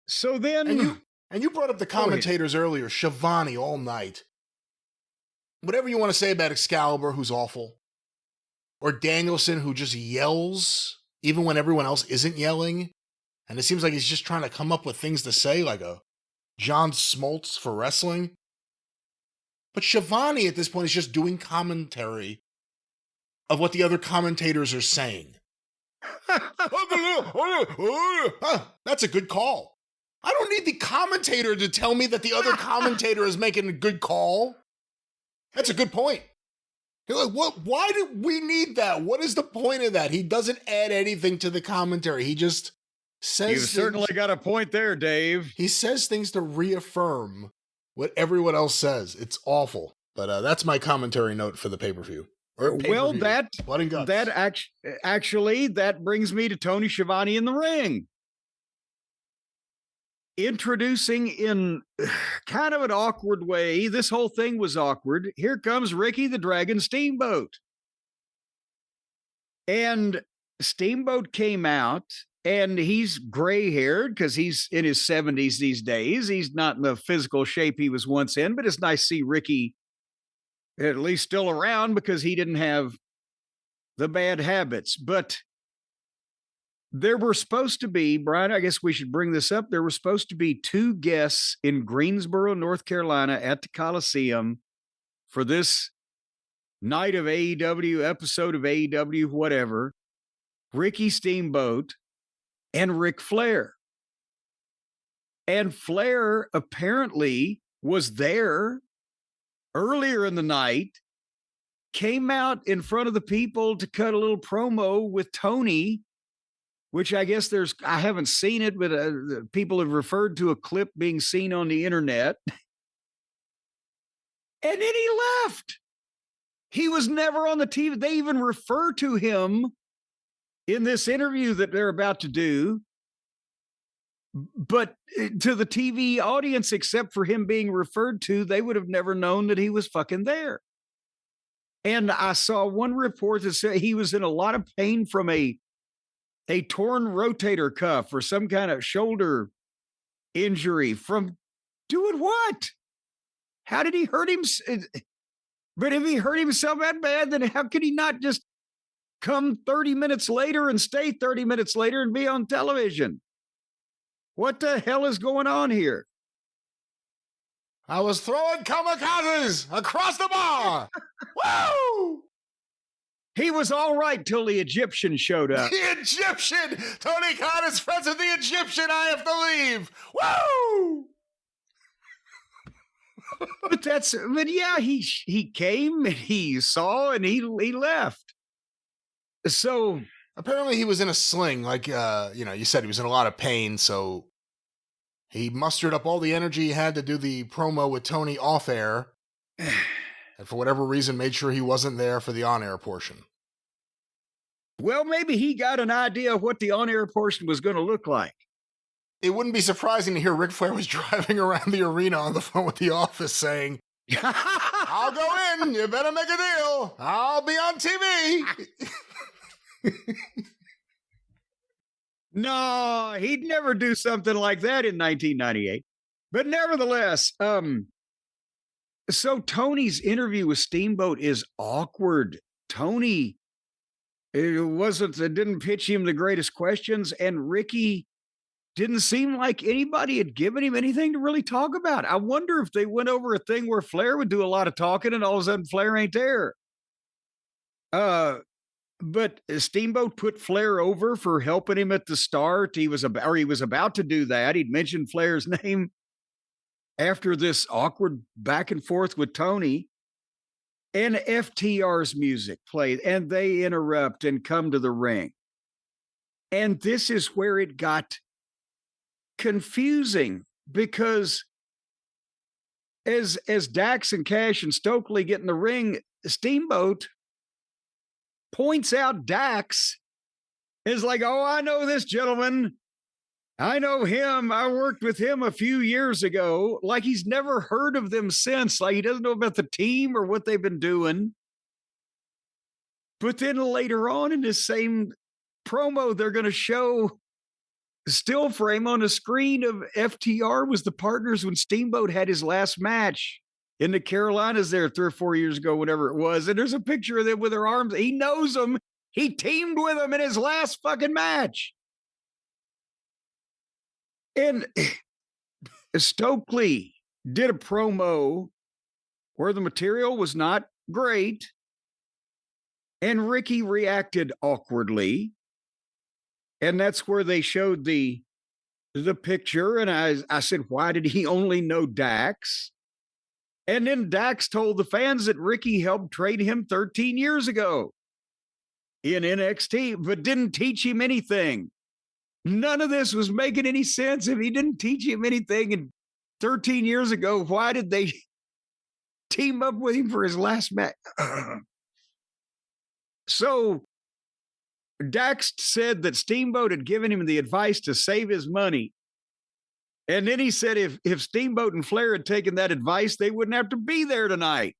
So then... And you brought up the commentators earlier, Shivani all night. Whatever you want to say about Excalibur, who's awful, or Danielson, who just yells even when everyone else isn't yelling, and it seems like he's just trying to come up with things to say, like a John Smoltz for wrestling. But Shivani at this point is just doing commentary of what the other commentators are saying. That's a good call. I don't need the commentator to tell me that the other commentator is making a good call. That's a good point. You're like, what? Why do we need that? What is the point of that? He doesn't add anything to the commentary. He just says You've certainly got a point there, Dave. He says things to reaffirm what everyone else says. It's awful. But that's my commentary note for the pay-per-view. Well, that actually brings me to Tony Schiavone in the ring. Introducing in kind of an awkward way. This whole thing was awkward. Here comes Ricky the Dragon Steamboat. And Steamboat came out, and he's gray-haired because he's in his 70s these days. He's not in the physical shape he was once in, but it's nice to see Ricky at least still around because he didn't have the bad habits. But there were supposed to be, Brian, I guess we should bring this up. There were supposed to be 2 guests in Greensboro, North Carolina at the Coliseum for this night of AEW, episode of AEW, whatever. Ricky Steamboat and Ric Flair. And Flair apparently was there earlier in the night, came out in front of the people to cut a little promo with Tony, which I guess I haven't seen it, but people have referred to a clip being seen on the internet. And then he left. He was never on the TV. They even refer to him in this interview that they're about to do. But to the TV audience, except for him being referred to, they would have never known that he was fucking there. And I saw one report that said he was in a lot of pain from a torn rotator cuff or some kind of shoulder injury from doing what? How did he hurt him? But if he hurt himself that bad, then how could he not just come 30 minutes later and stay 30 minutes later and be on television? What the hell is going on here? I was throwing kamikazes across the bar. Woo! He was all right till the Egyptian showed up. The Egyptian! Tony Khan is friends with the Egyptian. I have to leave. Woo! But yeah, he came, and he saw, and he left. So apparently he was in a sling, like you said he was in a lot of pain, so he mustered up all the energy he had to do the promo with Tony off air. And for whatever reason, made sure he wasn't there for the on-air portion. Well, maybe he got an idea of what the on-air portion was going to look like. It wouldn't be surprising to hear Ric Flair was driving around the arena on the phone with the office saying, I'll go in, you better make a deal. I'll be on TV. No, he'd never do something like that in 1998. But nevertheless, so Tony's interview with Steamboat is awkward. Tony, it didn't pitch him the greatest questions, and Ricky didn't seem like anybody had given him anything to really talk about. I wonder if they went over a thing where Flair would do a lot of talking and all of a sudden Flair ain't there. But Steamboat put Flair over for helping him at the start. He was about to do that. He'd mentioned Flair's name after this awkward back and forth with Tony. And FTR's music played, and they interrupt and come to the ring. And this is where it got confusing, because as Dax and Cash and Stokely get in the ring, Steamboat points out Dax is like, oh, I know this gentleman. I know him. I worked with him a few years ago. Like he's never heard of them since. Like he doesn't know about the team or what they've been doing. But then later on in this same promo, they're going to show still frame on the screen of FTR was the partners when Steamboat had his last match in the Carolinas there 3 or 4 years ago, whatever it was. And there's a picture of them with their arms. He knows them. He teamed with them in his last fucking match. And Stokely did a promo where the material was not great. And Ricky reacted awkwardly. And that's where they showed the picture. And I said, why did he only know Dax? And then Dax told the fans that Ricky helped trade him 13 years ago in NXT, but didn't teach him anything. None of this was making any sense. If he didn't teach him anything in 13 years ago, why did they team up with him for his last match? So Dax said that Steamboat had given him the advice to save his money. And then he said if Steamboat and Flair had taken that advice, they wouldn't have to be there tonight.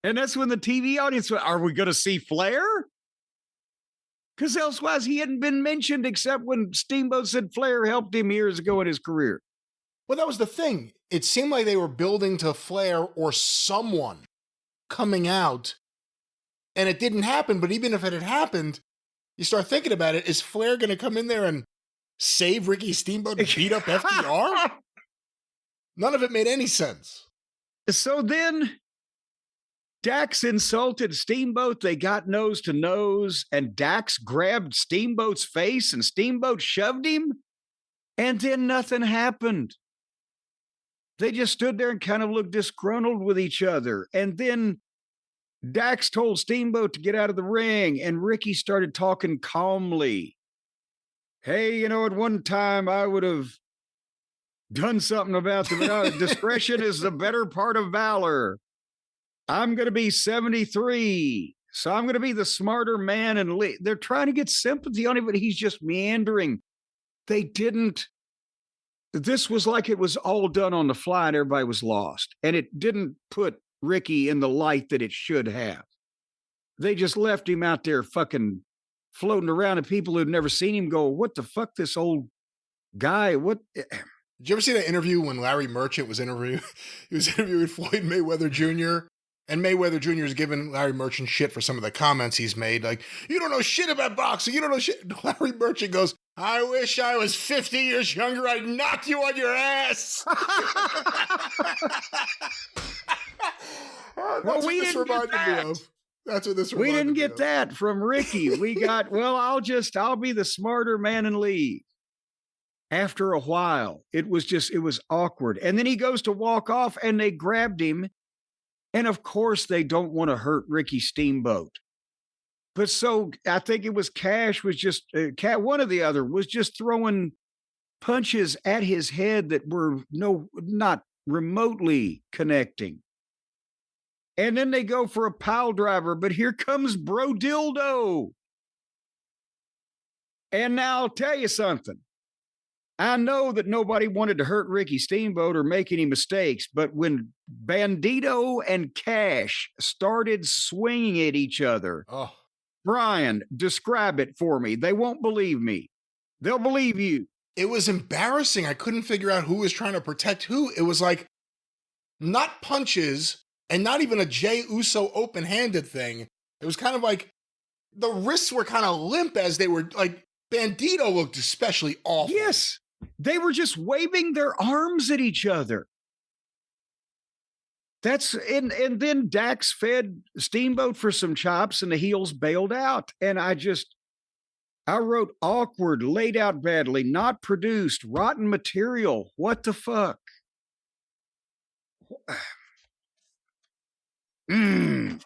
And that's when the TV audience went, are we going to see Flair? Because elsewise he hadn't been mentioned except when Steamboat said Flair helped him years ago in his career. Well, that was the thing. It seemed like they were building to Flair or someone coming out. And it didn't happen, but even if it had happened, you start thinking about it, is Flair going to come in there and save Ricky Steamboat and beat up FTR? None of it made any sense. So then Dax insulted Steamboat. They got nose to nose, and Dax grabbed Steamboat's face, and Steamboat shoved him, and then nothing happened. They just stood there and kind of looked disgruntled with each other. And then Dax told Steamboat to get out of the ring, and Ricky started talking calmly. Hey, you know, at one time I would have done something about the discretion is the better part of valor. I'm going to be 73, so I'm going to be the smarter man. And they're trying to get sympathy on him, but he's just meandering. They didn't. This was like it was all done on the fly and everybody was lost. And it didn't put Ricky in the light that it should have. They just left him out there fucking floating around, and people who'd never seen him go, what the fuck, this old guy, what? Did you ever see that interview when Larry Merchant was interviewing? He was interviewing Floyd Mayweather Jr., and Mayweather Jr. is giving Larry Merchant shit for some of the comments he's made. Like, you don't know shit about boxing. You don't know shit. Larry Merchant goes, I wish I was 50 years younger. I'd knock you on your ass. That's what this reminded me of. That's what this reminded me of. We didn't get that from Ricky. We got, well, I'll be the smarter man and leave. After a while, it was awkward. And then he goes to walk off and they grabbed him. And of course, they don't want to hurt Ricky Steamboat. But so I think it was Cash was just, one or the other was just throwing punches at his head that were not remotely connecting. And then they go for a pile driver, but here comes Bro Dildo. And now I'll tell you something. I know that nobody wanted to hurt Ricky Steamboat or make any mistakes, but when Bandito and Cash started swinging at each other, Brian, describe it for me. They won't believe me. They'll believe you. It was embarrassing. I couldn't figure out who was trying to protect who. It was like not punches and not even a Jey Uso open-handed thing. It was kind of like the wrists were kind of limp as they were like, Bandito looked especially awful. Yes. They were just waving their arms at each other. And then Dax fed Steamboat for some chops and the heels bailed out. And I wrote awkward, laid out badly, not produced, rotten material. What the fuck? Did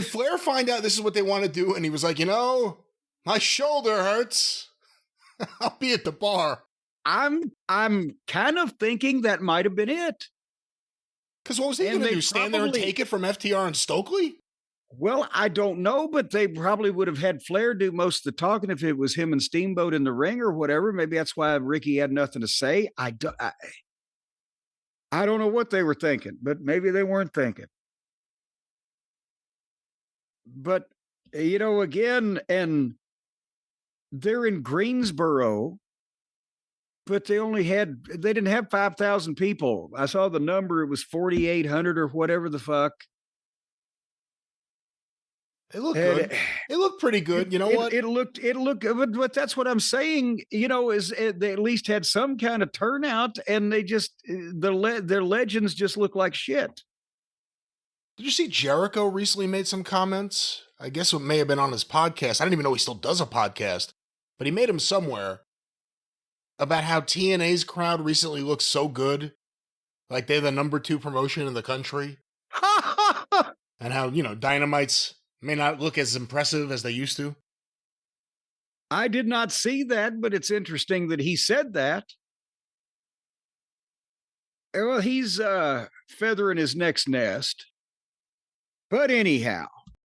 Flair find out this is what they want to do? And he was like, my shoulder hurts. I'll be at the bar. I'm kind of thinking that might have been it. Because what was he going to do? Stand there and take it from FTR and Stokely? Well, I don't know, but they probably would have had Flair do most of the talking if it was him and Steamboat in the ring or whatever. Maybe that's why Ricky had nothing to say. I don't know what they were thinking, but maybe they weren't thinking. But, again, and they're in Greensboro, but they didn't have 5,000 people. I saw the number, it was 4,800 or whatever the fuck. It looked good. It looked pretty good. You know what? It looked good, but that's what I'm saying. Is they at least had some kind of turnout, and they just their legends just look like shit. Did you see Jericho recently made some comments? I guess it may have been on his podcast. I didn't even know he still does a podcast, but he made them somewhere about how TNA's crowd recently looks so good, like they're the number 2 promotion in the country, and how Dynamites may not look as impressive as they used to. I did not see that, but it's interesting that he said that. Well, he's feathering his next nest. But anyhow,